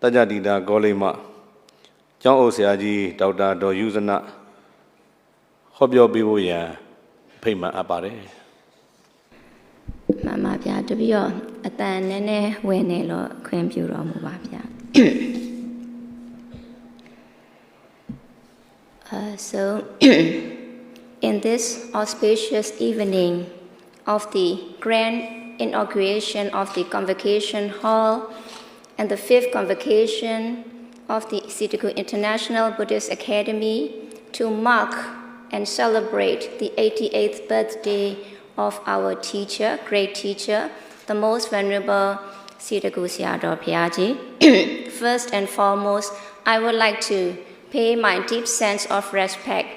Tajadida Golema, John Osiaji, Dauda Do Usana, Hobyo Bibuya, Payma Abare. Mamma Pia to be at the Nene Wenelo, Quempuro Mubapia. So, in this auspicious evening of the grand inauguration of the Convocation Hall and the 5th Convocation of the Sitaku International Buddhist Academy to mark and celebrate the 88th birthday of our teacher, great teacher, the Most Venerable Sitaku Sayadaw Phaya. First and foremost, I would like to pay my deep sense of respect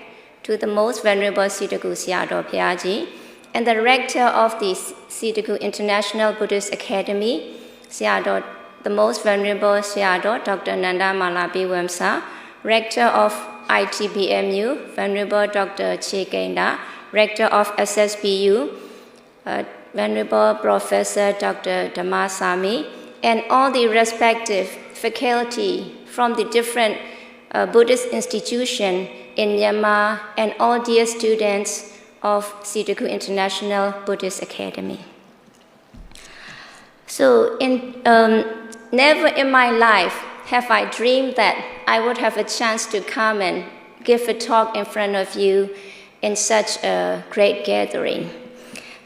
to the Most Venerable Sitaku Sayadaw Phaya and the rector of the Sitaku International Buddhist Academy, the Most Venerable Sayadaw Dr. Nanda Malapi Wemsa, rector of ITBMU, Venerable Dr. Che Kenda, rector of SSBU, Venerable Professor Dr. Dhammasami, and all the respective faculty from the different Buddhist institutions in Myanmar and all dear students of Sitaku International Buddhist Academy. So, never in my life have I dreamed that I would have a chance to come and give a talk in front of you in such a great gathering.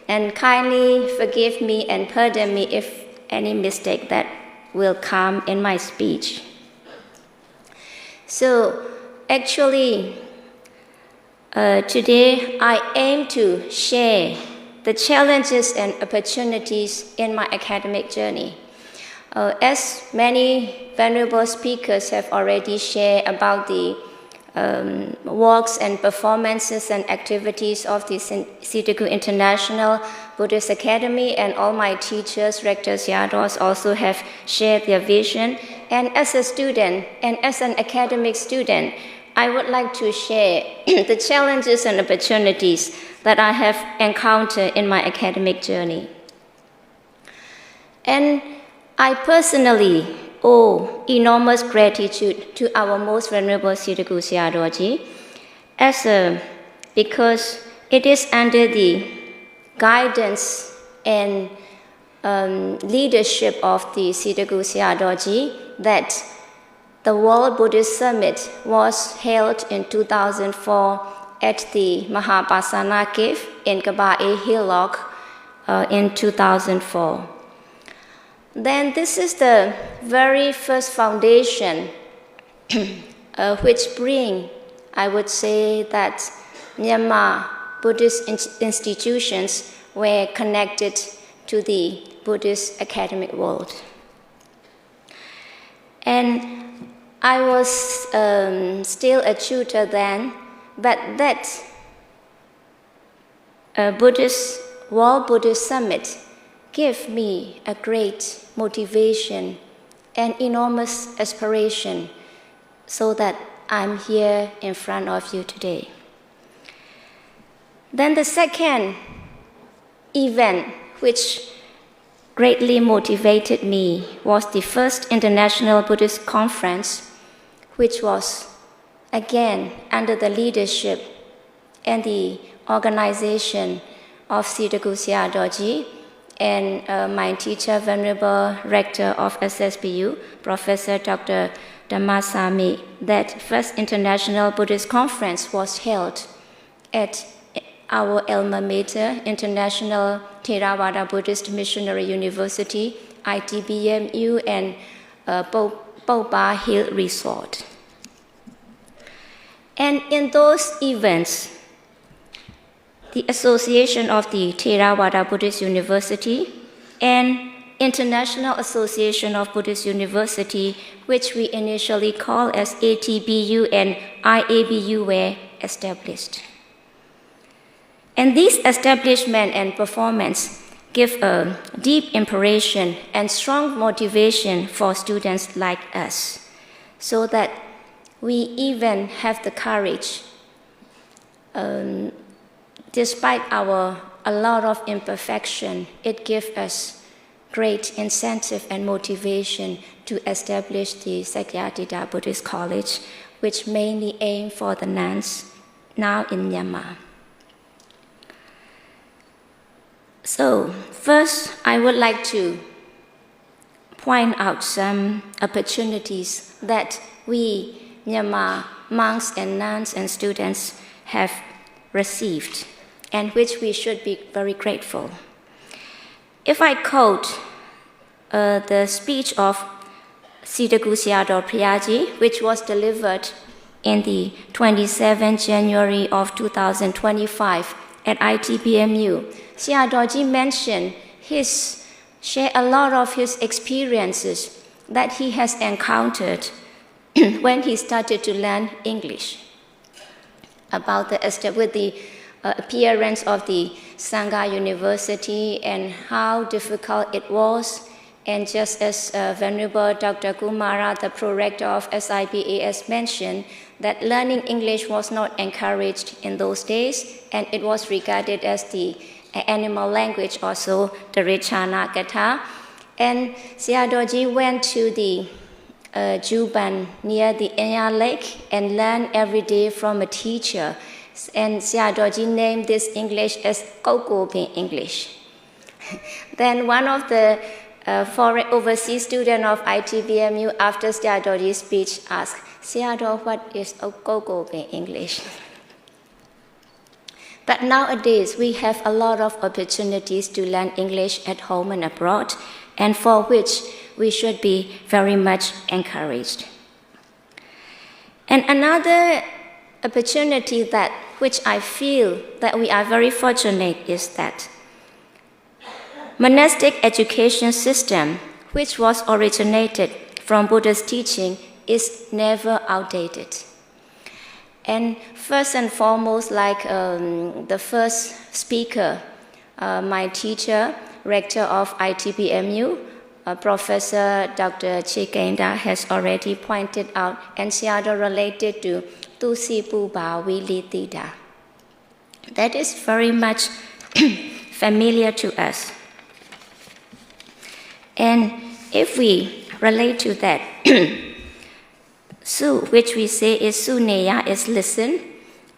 And kindly forgive me and pardon me if any mistake that will come in my speech. So, actually, today I aim to share the challenges and opportunities in my academic journey. As many venerable speakers have already shared about the works and performances and activities of the Sitaku International Buddhist Academy, and all my teachers, rectors, yados also have shared their vision. And as a student and as an academic student, I would like to share the challenges and opportunities that I have encountered in my academic journey. And I personally owe enormous gratitude to our Most Venerable Sitaku Sayadaw because it is under the guidance and leadership of the Sitaku Sayadaw that the World Buddhist Summit was held in 2004 at the Mahapasana Cave in Kaba-A Hillock in 2004. Then this is the very first foundation which bring, I would say, that Myanmar Buddhist institutions were connected to the Buddhist academic world. And I was still a tutor then, but that World Buddhist Summit gave me a great motivation and enormous aspiration so that I'm here in front of you today. Then the second event which greatly motivated me was the first International Buddhist Conference, which was again under the leadership and the organization of Sitaku Sayadaw and my teacher, Venerable Rector of SSBU, Professor Dr. Dhammasami. That first International Buddhist Conference was held at our alma mater, International Theravada Buddhist Missionary University, ITBMU, and Popa Hill Resort. And in those events, the Association of the Theravada Buddhist University and International Association of Buddhist University, which we initially called as ATBU and IABU, were established. And these establishment and performance give a deep inspiration and strong motivation for students like us, so that we even have the courage, despite a lot of imperfection, it gives us great incentive and motivation to establish the Sakyadhita Buddhist College, which mainly aimed for the nuns now in Myanmar. So, first, I would like to point out some opportunities that we Myanmar monks and nuns and students have received, and which we should be very grateful. If I quote the speech of Sitaku Sayadaw Phrayaji, which was delivered in the 27th January of 2025 at ITBMU, Sayadawji mentioned share a lot of his experiences that he has encountered when he started to learn English about with the appearance of the Sangha University and how difficult it was. And just as Venerable Dr. Kumara, the Prorector of SIBAS, mentioned, that learning English was not encouraged in those days, and it was regarded as the animal language, also the Rechana Katha. And Sayadawji went to the Juban near the Enya Lake and learned every day from a teacher. And Sayadawji named this English as Kokopin English. Then one of the foreign overseas student of ITBMU, after Sayadawji's speech, asked, Sayadaw, what is Kokopin English? But nowadays, we have a lot of opportunities to learn English at home and abroad, and for which we should be very much encouraged. And another opportunity which I feel that we are very fortunate is that monastic education system, which was originated from Buddha's teaching, is never outdated. And first and foremost, like the first speaker, my teacher, rector of ITBMU, Professor Dr. Chikenda has already pointed out, and Sayadaw related to Tusi Puba Wilitida. That is very much familiar to us. And if we relate to that, Su, which we say is Suneya, is listen,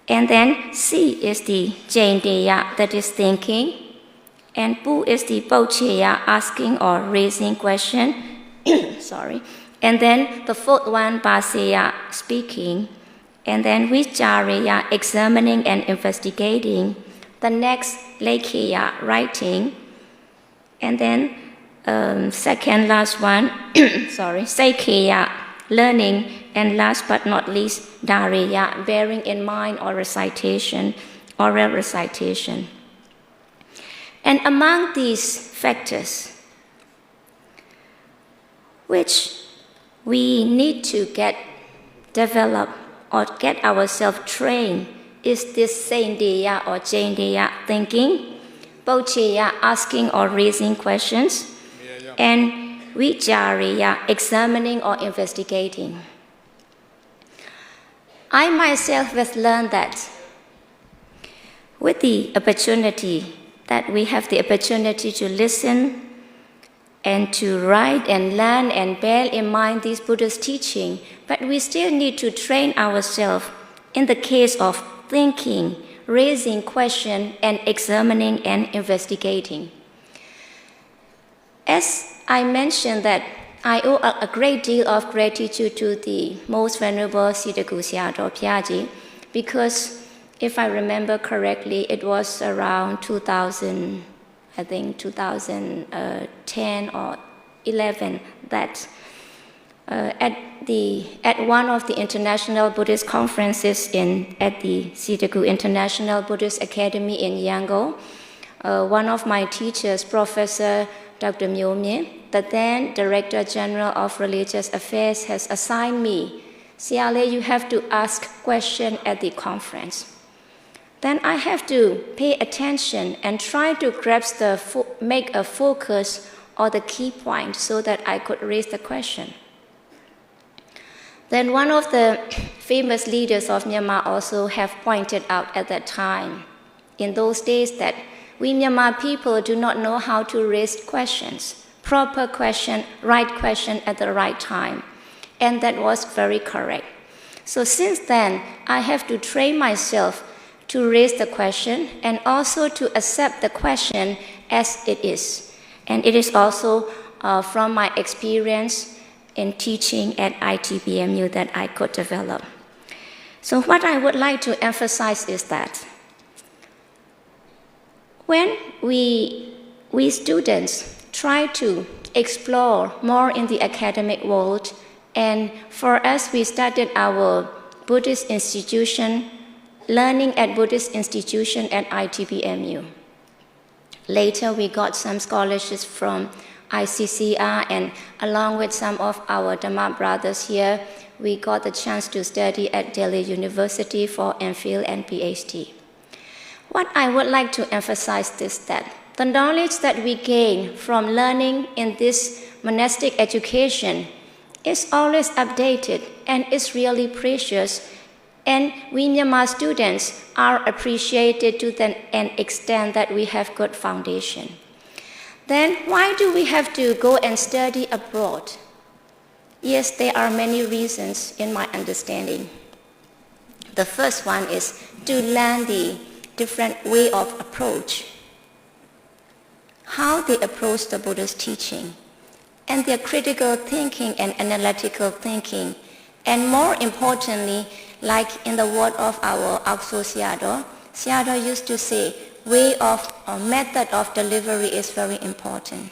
and then Si is the Jaindeya, that is thinking, and Pu is the Pocheya, asking or raising question. Sorry. And then the fourth one, Paseya, speaking, and then Vichareya, examining and investigating. The next, Lekeya, writing, and then second last one, Seikeya, learning, and last but not least, Dareya, bearing in mind or recitation, oral recitation. And among these factors, which we need to get developed or get ourselves trained, is this Saindeya or Jaindeya, thinking, Pocheya, asking or raising questions, and Vichareya, examining or investigating. I myself have learned that with the opportunity that we have the opportunity to listen and to write and learn and bear in mind these Buddhist teaching, but we still need to train ourselves in the case of thinking, raising question, and examining and investigating. As I mentioned that I owe a great deal of gratitude to the Most Venerable Sitaku Sayadaw Phrayaji, because if I remember correctly, it was around 2010 or 11 that at one of the international Buddhist conferences at the Sitaku International Buddhist Academy in Yangon, one of my teachers, Professor Dr. Myo Mye, the then Director General of Religious Affairs, has assigned me, Siale, you have to ask questions at the conference. Then I have to pay attention and try to grasp make a focus or the key point so that I could raise the question. Then one of the famous leaders of Myanmar also have pointed out at that time, in those days, that we Myanmar people do not know how to raise questions. proper question, right question at the right time. And that was very correct. So since then, I have to train myself to raise the question and also to accept the question as it is. And it is also from my experience in teaching at ITBMU that I could develop. So what I would like to emphasize is that when we students try to explore more in the academic world, and for us, we started our Buddhist institution, learning at Buddhist institution at ITBMU. Later, we got some scholarships from ICCR, and along with some of our Dhamma brothers here, we got the chance to study at Delhi University for MPhil and PhD. What I would like to emphasize is that the knowledge that we gain from learning in this monastic education is always updated and is really precious, and we Myanmar students are appreciated to an extent that we have good foundation. Then why do we have to go and study abroad? Yes, there are many reasons in my understanding. The first one is to learn the different way of approach, how they approach the Buddha's teaching, and their critical thinking and analytical thinking. And more importantly, like in the word of our Akso Sayadaw used to say, way of or method of delivery is very important.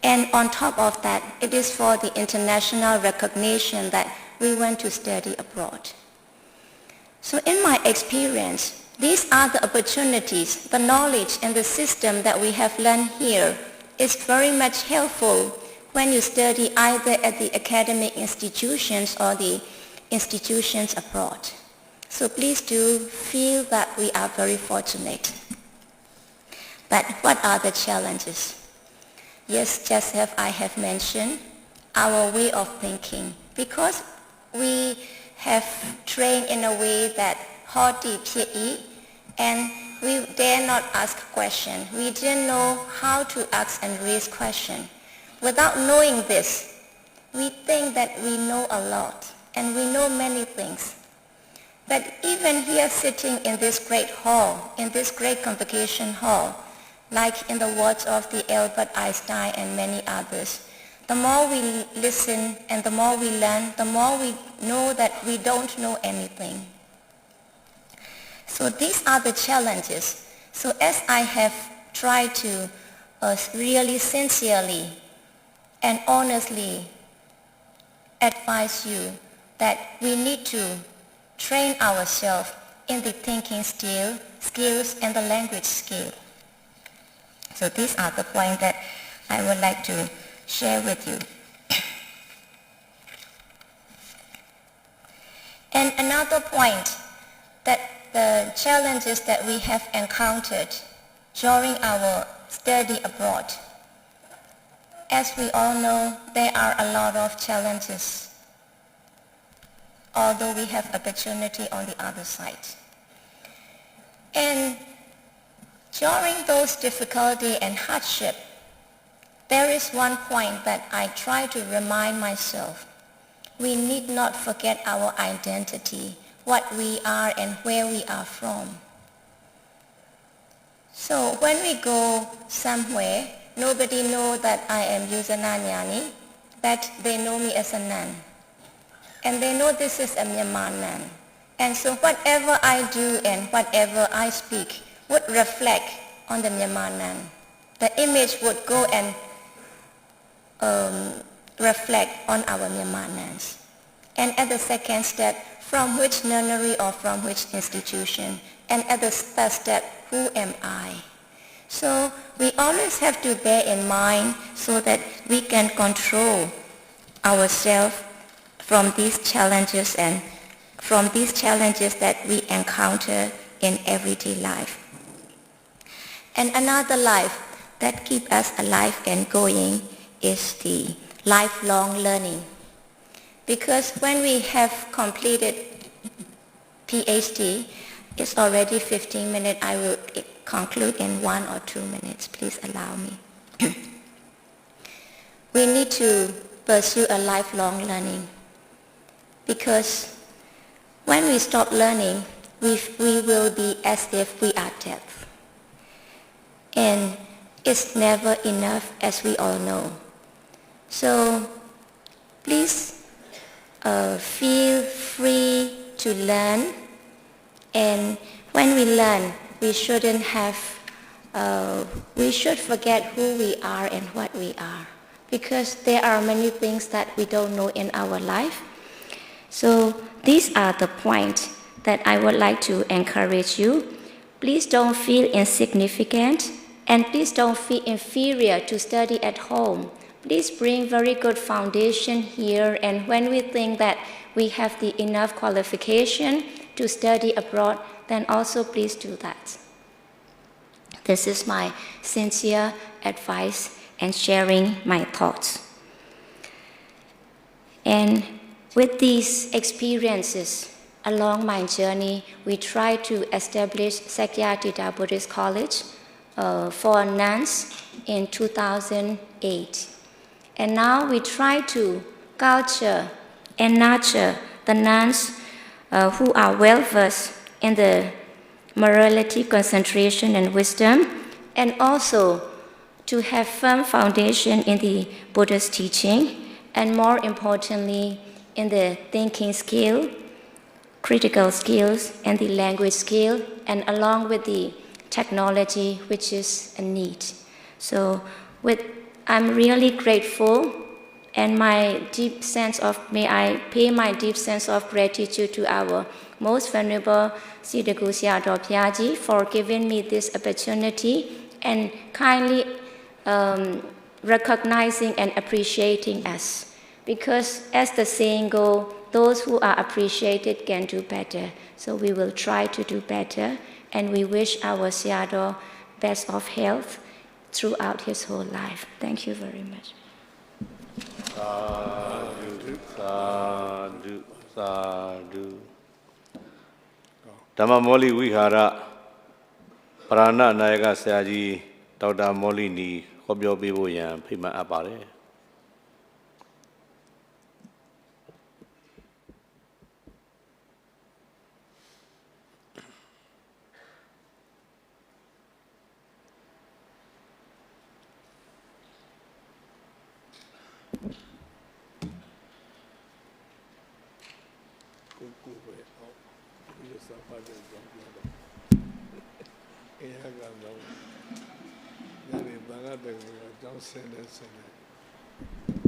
And on top of that, it is for the international recognition that we went to study abroad. So in my experience, these are the opportunities, the knowledge and the system that we have learned here is very much helpful when you study either at the academic institutions or the institutions abroad. So please do feel that we are very fortunate. But what are the challenges? Yes, just as I have mentioned, our way of thinking. Because we have trained in a way that haughty, pie, and we dare not ask questions. We didn't know how to ask and raise questions. Without knowing this, we think that we know a lot, and we know many things. But even here sitting in this great hall, in this great convocation hall, like in the words of the Albert Einstein and many others, the more we listen and the more we learn, the more we know that we don't know anything. So these are the challenges. So as I have tried to really sincerely and honestly advise you that we need to train ourselves in the thinking skills and the language skill. So these are the points that I would like to share with you. And another point, that the challenges that we have encountered during our study abroad. As we all know, there are a lot of challenges, although we have opportunity on the other side. And during those difficulty and hardship, there is one point that I try to remind myself. We need not forget our identity, what we are and where we are from. So when we go somewhere, nobody knows that I am Yusana Nyani, but they know me as a nun. And they know this is a Myanmar nun. And so whatever I do and whatever I speak would reflect on the Myanmar nun. The image would go and reflect on our Myanmar nuns. And at the second step, from which nunnery or from which institution. And at the third step, who am I? So we always have to bear in mind so that we can control ourselves from these challenges and from these challenges that we encounter in everyday life. And another life that keeps us alive and going is the lifelong learning. Because when we have completed PhD, it's already 15 minutes. I will conclude in 1 or 2 minutes. Please allow me. we need to pursue a lifelong learning, because when we stop learning, we will be as if we are dead. And it's never enough, as we all know. So please feel free to learn. And when we learn, we shouldn't have, we should forget who we are and what we are, because there are many things that we don't know in our life. So these are the points that I would like to encourage you. Please don't feel insignificant, and please don't feel inferior to study at home. Please bring very good foundation here, and when we think that we have the enough qualification to study abroad, then also please do that. This is my sincere advice and sharing my thoughts. And with these experiences along my journey, we try to establish Sakyatita Buddhist College for nuns in 2008. And now we try to culture and nurture the nuns who are well-versed in the morality, concentration, and wisdom, and also to have firm foundation in the Buddha's teaching, and more importantly, in the thinking skill, critical skills, and the language skill, and along with the technology, which is a need. So I'm really grateful, and may I pay my deep sense of gratitude to our most venerable Siddhaku Sayadaw Phaya for giving me this opportunity and kindly recognizing and appreciating us. Because as the saying goes, those who are appreciated can do better. So we will try to do better, and we wish our Sayadaw best of health throughout his whole life. Thank you very much. Sadhu, sadhu, sadhu. Dhamma Moli Vihara Parana Nayaka Sayaji Dr. Moli Ni Hobyo Bibo Yan Pima Apare.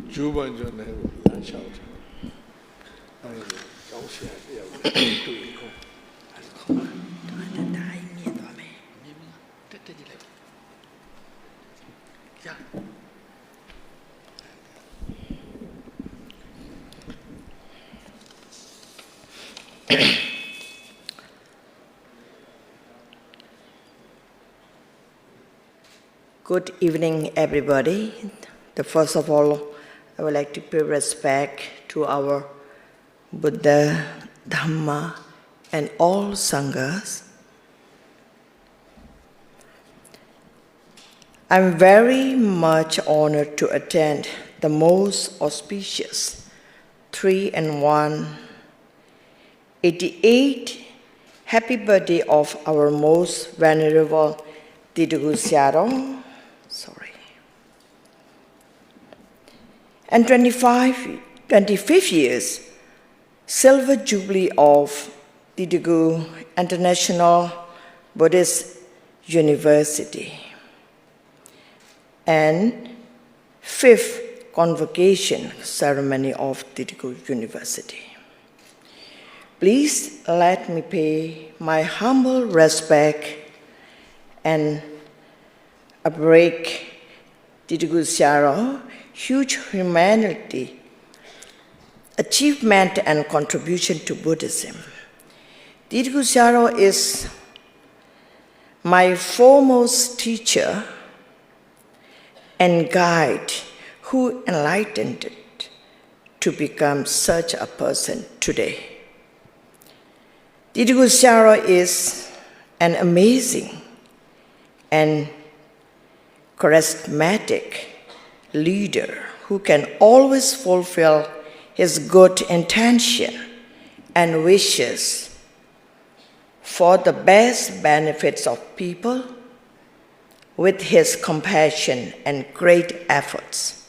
Juban John Land Shout. Good evening, everybody. First of all, I would like to pay respect to our Buddha, Dhamma, and all Sanghas. I'm very much honored to attend the most auspicious 3-in-1 88 happy birthday of our most venerable Siddhaku Sayadaw. And 25th years Silver Jubilee of Siddhaku International Buddhist University, and 5th Convocation Ceremony of Siddhaku University. Please let me pay my humble respect and break Siddhaku Sayadaw huge humanity, achievement, and contribution to Buddhism. Siddhaku Sayadaw is my foremost teacher and guide who enlightened to become such a person today. Siddhaku Sayadaw is an amazing and charismatic leader who can always fulfill his good intention and wishes for the best benefits of people with his compassion and great efforts.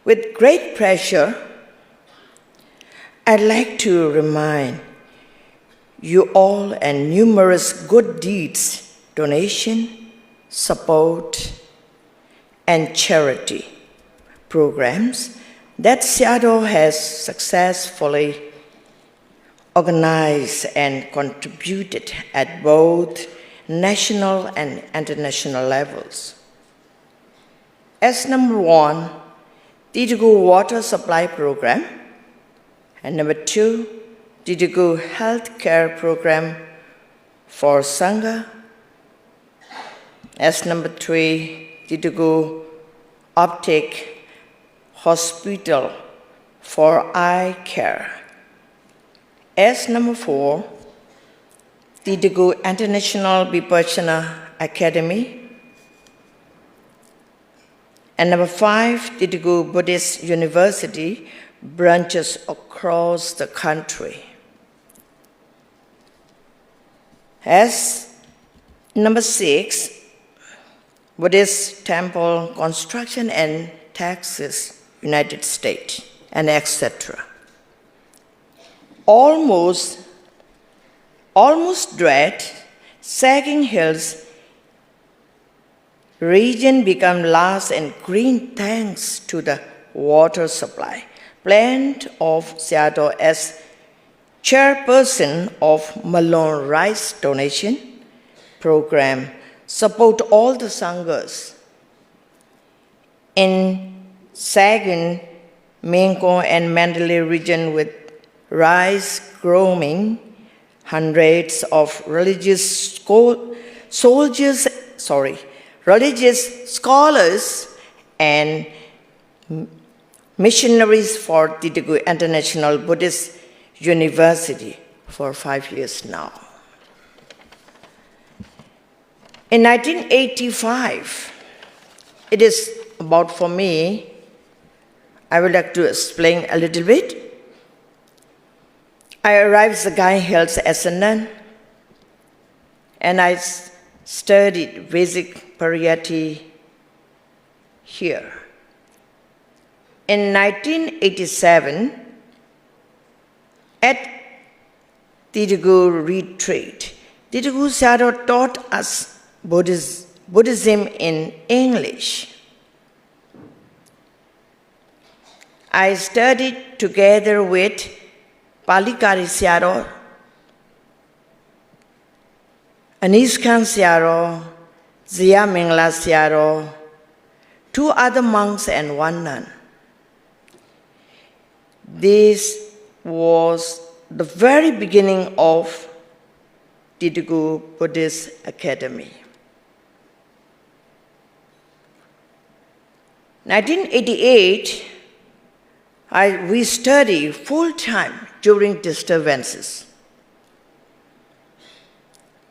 With great pleasure, I'd like to remind you all and numerous good deeds, donation, support, and charity programs that Seattle has successfully organized and contributed at both national and international levels. As number one, Titigu Water Supply Program, and number two, Titigu Health Care Program for Sangha. As number three, Titigu Optic Hospital for Eye Care. As number four, Titigu International Vipassana Academy. And number five, Titigu Buddhist University branches across the country. As number six, Buddhist Temple Construction and Taxes, United States, and etc. Almost dread, sagging hills region become lush and green thanks to the water supply. Plant of Seattle as chairperson of Malone Rice Donation Program support all the sanghas in Sagin, Minko, and Mandalay region with rice growing. Hundreds of religious scholars and missionaries for Titigu International Buddhist University for 5 years now. In 1985, it is about for me, I would like to explain a little bit. I arrived at Sagai Hills as a nun, and I studied basic pariyatti here. In 1987, at Titigu retreat, Titigu Sayadaw taught us Buddhism in English. I studied together with Palikari Sayadaw, Aniskan Sayadaw, Zia Mingla Sayadaw, 2 other monks and 1 nun. This was the very beginning of Titigu Buddhist Academy. 1988, we studied full-time during disturbances.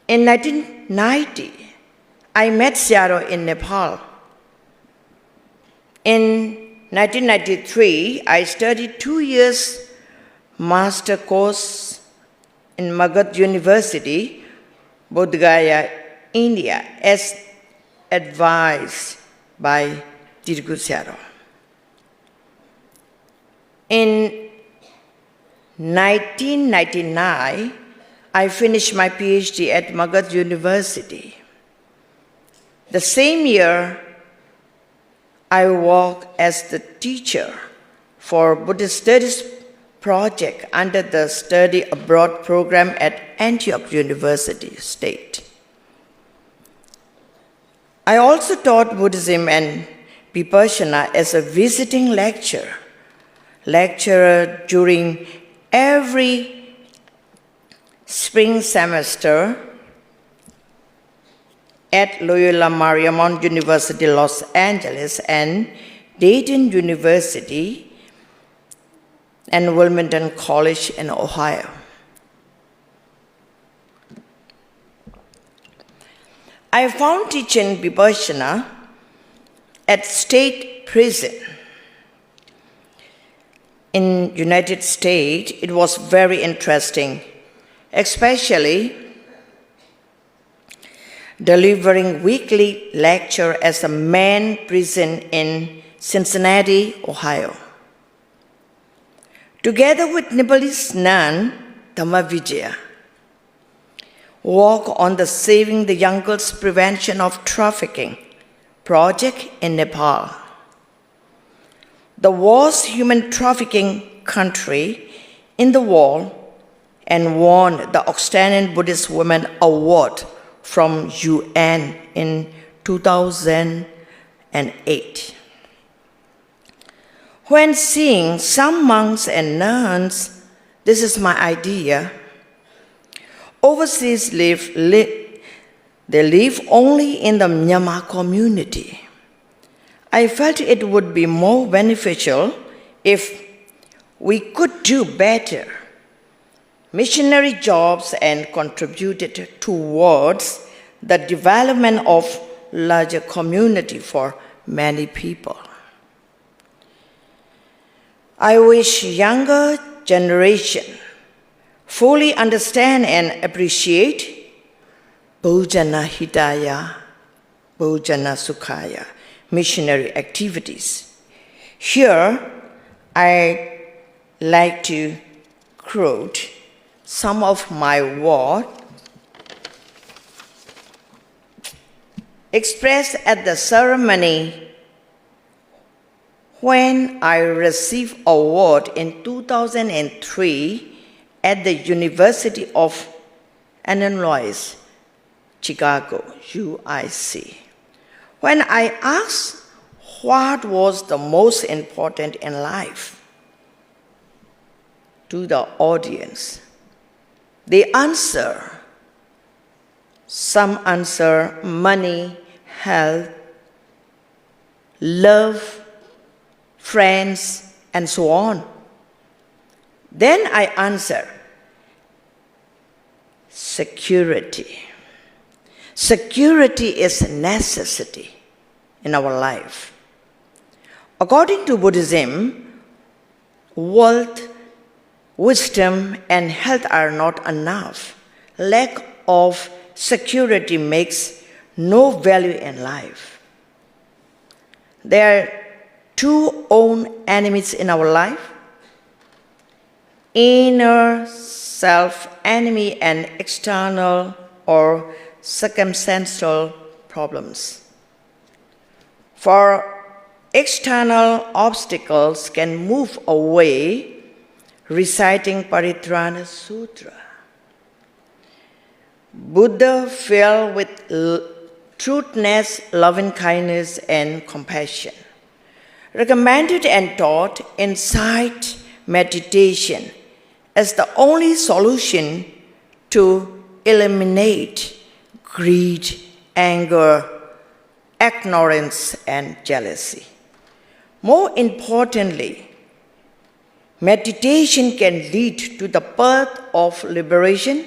In 1990, I met Sayadaw in Nepal. In 1993, I studied 2 years master course in Magadh University, Bodh Gaya, India, as advised by Titigu Sayadaw. In 1999, I finished my PhD at Magadh University. The same year, I worked as the teacher for Buddhist Studies project under the Study Abroad program at Antioch University State. I also taught Buddhism and Vipassana as a visiting lecturer during every spring semester at Loyola Marymount University, Los Angeles, and Dayton University and Wilmington College in Ohio. I found teaching Vipassana at State prison in United States, it was very interesting, especially delivering weekly lecture as a man prison in Cincinnati, Ohio. Together with Nepalese nun Dhamma work on the Saving the Young Girls Prevention of Trafficking project in Nepal, the worst human trafficking country in the world, and won the Outstanding Buddhist Women Award from UN in 2008. When seeing some monks and nuns, this is my idea, overseas they live only in the Myanmar community. I felt it would be more beneficial if we could do better missionary jobs and contributed towards the development of larger community for many people. I wish younger generation fully understand and appreciate Bhojana Hidaya, Bhojana Sukhaya missionary activities. Here, I like to quote some of my words expressed at the ceremony when I received an award in 2003 at the University of Illinois, Chicago, UIC. When I asked what was the most important in life to the audience, they answer. Some answer money, health, love, friends, and so on. Then I answer, security. Security is a necessity in our life. According to Buddhism, wealth, wisdom, and health are not enough. Lack of security makes no value in life. There are two own enemies in our life: inner self-enemy and external or circumstantial problems. For external obstacles can move away reciting Paritrana Sutra. Buddha filled with truthness, loving kindness, and compassion, recommended and taught insight meditation as the only solution to eliminate greed, anger, ignorance, and jealousy. More importantly, meditation can lead to the path of liberation,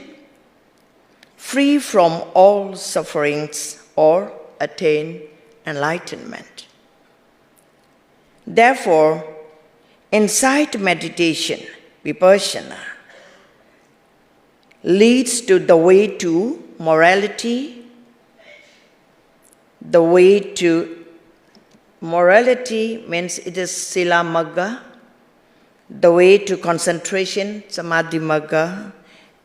free from all sufferings, or attain enlightenment. Therefore, insight meditation, vipassana, leads to the way to morality. The way to morality means it is sila magga, the way to concentration, samadhi magga,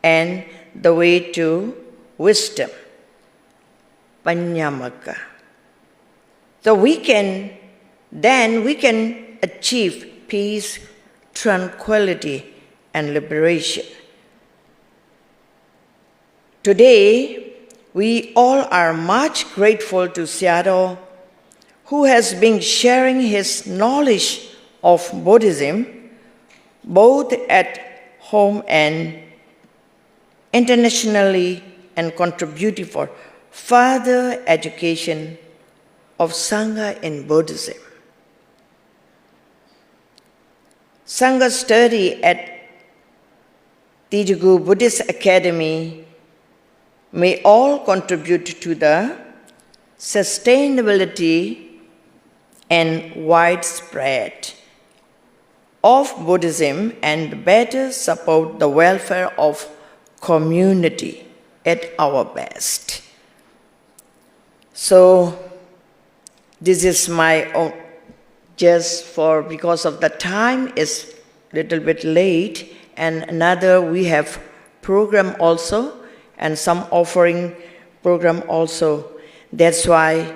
and the way to wisdom, panya magga. So we can achieve peace, tranquility, and liberation. Today, we all are much grateful to Sayadaw, who has been sharing his knowledge of Buddhism both at home and internationally, and contributing for further education of Sangha in Buddhism. Sangha study at Tijugu Buddhist Academy may all contribute to the sustainability and widespread of Buddhism and better support the welfare of community at our best. So this is my own, because of the time is a little bit late, and another we have program also and some offering program also. That's why,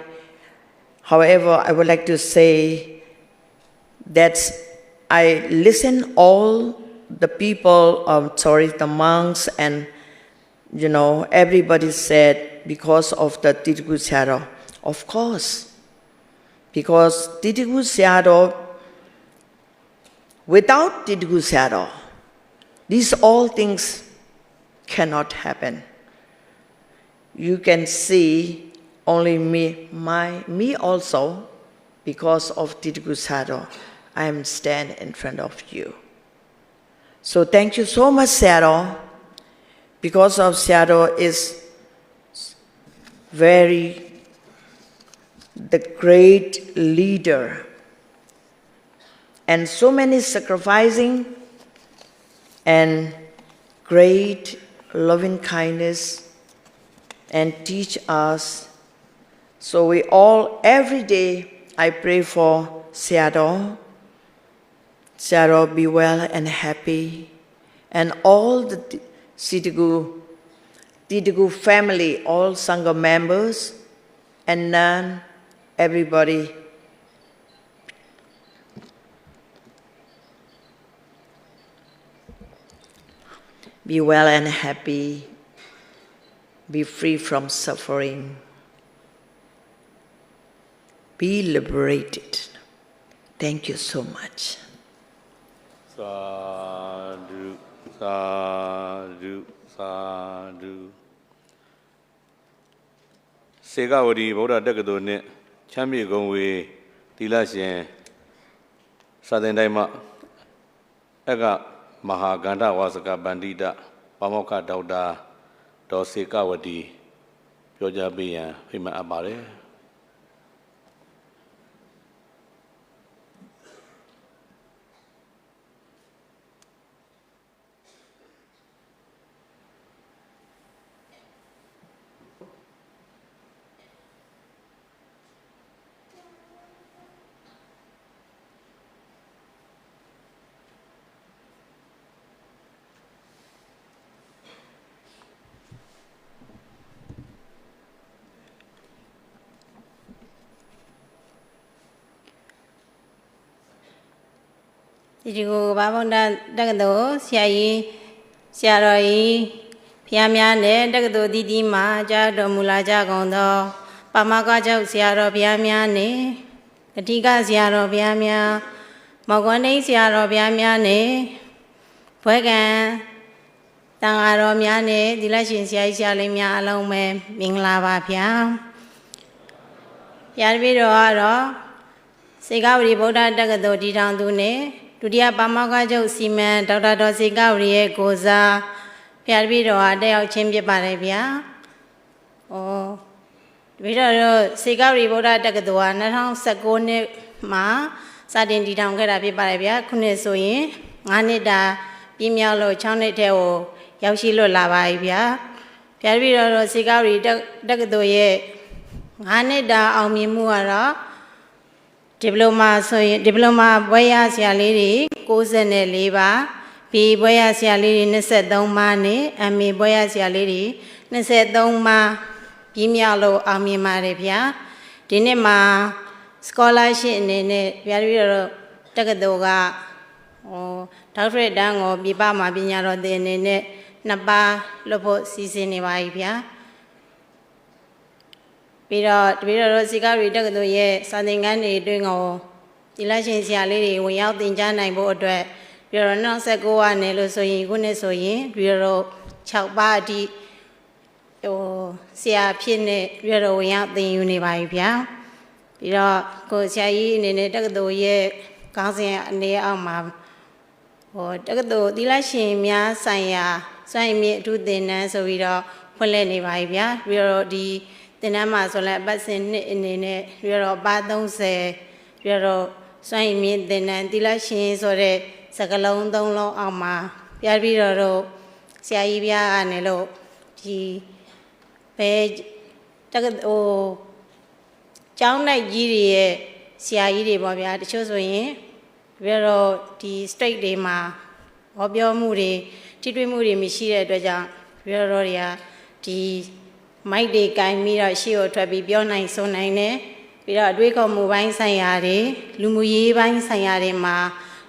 however, I would like to say that I listen all the people, the monks, and everybody said because of the Titiku Sayadaw. Of course, because Titiku Sayadaw, without Titiku Sayadaw, these all things cannot happen. You can see only me also, because of Titiku Sayadaw, I am standing in front of you. So thank you so much, Sayadaw. Because of Sayadaw is the great leader, and so many sacrificing and great loving kindness and teach us. So we all, every day, I pray for Sayadaw. Sayadaw be well and happy, and all the Titiku family, all Sangha members, and nun, everybody. Be well and happy, be free from suffering, be liberated. Thank you so much. Sadhu, sadhu, sadhu. Segawadi Buddha Takado ne Chambi Gongwe Tilashin Sadandaima Ega Mahaganda Wasaka Bandita Pamoka Dauda Dosekawadi Pyojabian Hima Abare. Titiku Babonda Takado, Siaroi, Piamiane, Takado Didi Ma, Jado Mula Jagondo, Pamaka Jau Siaro Piamiane, Katika Siaro Piamia, Mogone Siaro Piamiane, Puegan, Tangaro Miane, Dilashin Sialimia Alome, Minglava Piam, Yarvido Aro, Segauri Boda Takado Didandune. Tudia Pamaka Jau Siman, Dr. Dosigauri Goza, Piarvido Adeo Chimbi Barabia. Oh, Vido Sigauri Boda Takadua, Nathan Sagone Ma, Sadin Didangarabi Barabia, Kunesoye, Anida, Pimialo, Chaneteo, Yaushilo Lavaibia, Piarvido Sigauri Takadoye, Anida Almimuara. Diploma Boya Sialiri, Cousin Leva, P. Boya Sialiri, Neset Domani, and me Boya Sialiri, Neset Doma, Pimialo, Ami Marivia, Dinema, Scholarship in it, Piarviro, Takadoga, or Tafre Dang or Bibama Binyaro de Nene, Naba, Lopo, Sisini Vaivia. Pero Sigari Takado ye, something any doing all. Dilashin Sialiri, we out in Jana and Bodre. You're not Sago and Elosoy, Gunesoy, Bureau, Chowbadi, or Sia Pine, Bureau, we out the Univivia. Pero go Siai in a Takado ye, Cousin and the Alma. Or Takado, Dilashin, Mia, Saya, sign me to the Nasa Vida, Poleni Vivia, Bureau the. The Nama so like Bassin in it, we are about those ပြီးတော့စွန့်ရည်မြင့်တင်တဲ့တိလရှင်ဆိုတဲ့စကလုံးသုံးလုံးအောင်မှာပြပြီးတော့ဆရာကြီးပြကနေလို့ဒီဘယ်တကကျောင်းနိုင်ကြီးတွေရဲ့ဆရာကြီးတွေပေါ့ဗျာတချို့ဆိုရင်ပြီးတော့ဒီ state တွေမှာဟောပြောမှုတွေထိတွေ့မှုတွေမရှိတဲ့အတွက်ကြောင့်ပြီးတော့တွေကဒီမိုက်တွေကင်ပြီးတော့ရှေ့ကိုထွက်ပြီးပြောနိုင်ဆိုနိုင်တယ်ပြီးတော့အတွေးခေါ်မှုပိုင်းဆိုင်ရာတွေလူမှုရေးပိုင်းဆိုင်ရာတွေမှာ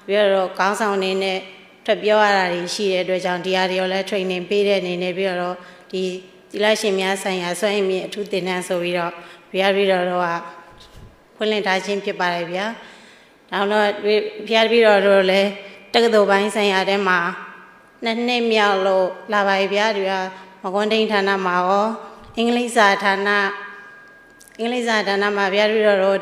ပြီးတော့ခေါင်းဆောင်နေနဲ့ထွက်ပြောရတာတွေရှိတဲ့အတွက်ကြောင့်ဒီဟာတွေကိုလည်း training ပေးတဲ့အနေနဲ့ပြီးတော့ဒီသီလရှင်များဆိုင်ရာစွမ်းရည်မြင့်အထူးသင်တန်းဆိုပြီးတော့ပြီးတော့ဖွင့်လှစ်ထားခြင်းဖြစ်ပါတယ်ဗျာ။နောက်တော့ပြီးတော့လည်းတက္ကသိုလ်ပိုင်းဆိုင်ရာထဲမှာနှစ်မြောက်လို့လာပါဗျာဒီကမကွန်တိန်ဌာနမှာရောအင်္ဂလိပ်စာဌာနမှာဗျာပြီးတော့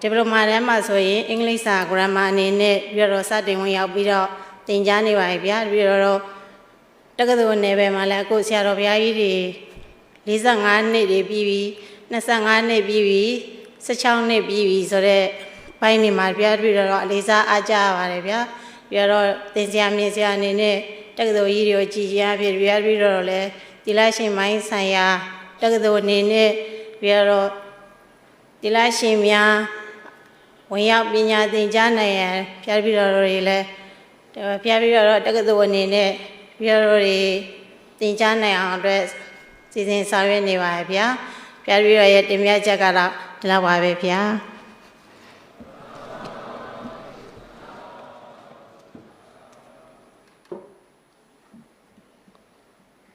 ဒီပလိုမာထဲမှာဆိုရင်အင်္ဂလိပ်စာ grammar အနေနဲ့ပြီးတော့စတင်ဝင်ရောက်ပြီးတော့သင်ကြားနေပါဗျာပြီးတော့တက္ကသိုလ်နယ်ပယ်မှာလည်းအခုဆရာတော်ဘုရားကြီးတွေ45နှစ်တွေပြီးပြီ25နှစ်ပြီးပြီ16နှစ်ပြီးပြီဆိုတော့ဘိုင်းနေမှာပြပြီးတော့အလေးစားအားကြရပါတယ်ဗျာပြီးတော့သင်ဆရာမြင်ဆရာအနေနဲ့တက္ကသိုလ်ကြီးတွေကိုကြည်ကြရဖြစ်ပြီးတော့လည်းဒီလရှင်မိုင်းဆိုင်ရာတက္ကသိုလ်အနေနဲ့ပြီးတော့ဒီလရှင်များဝင်ရောက်ပညာသင်ကြားနိုင်ရန်ပြီးတော့တွေလည်းပြီးတော့တက္ကသိုလ်အနေနဲ့ပြီးတော့တွေသင်ကြားနိုင်အောင်အတွက်စီစဉ်ဆောင်ရွက်နေပါဗျာပြပြီးတော့ရဲ့တင်ပြချက်ကတော့ဒီလောက်ပါပဲဗျာ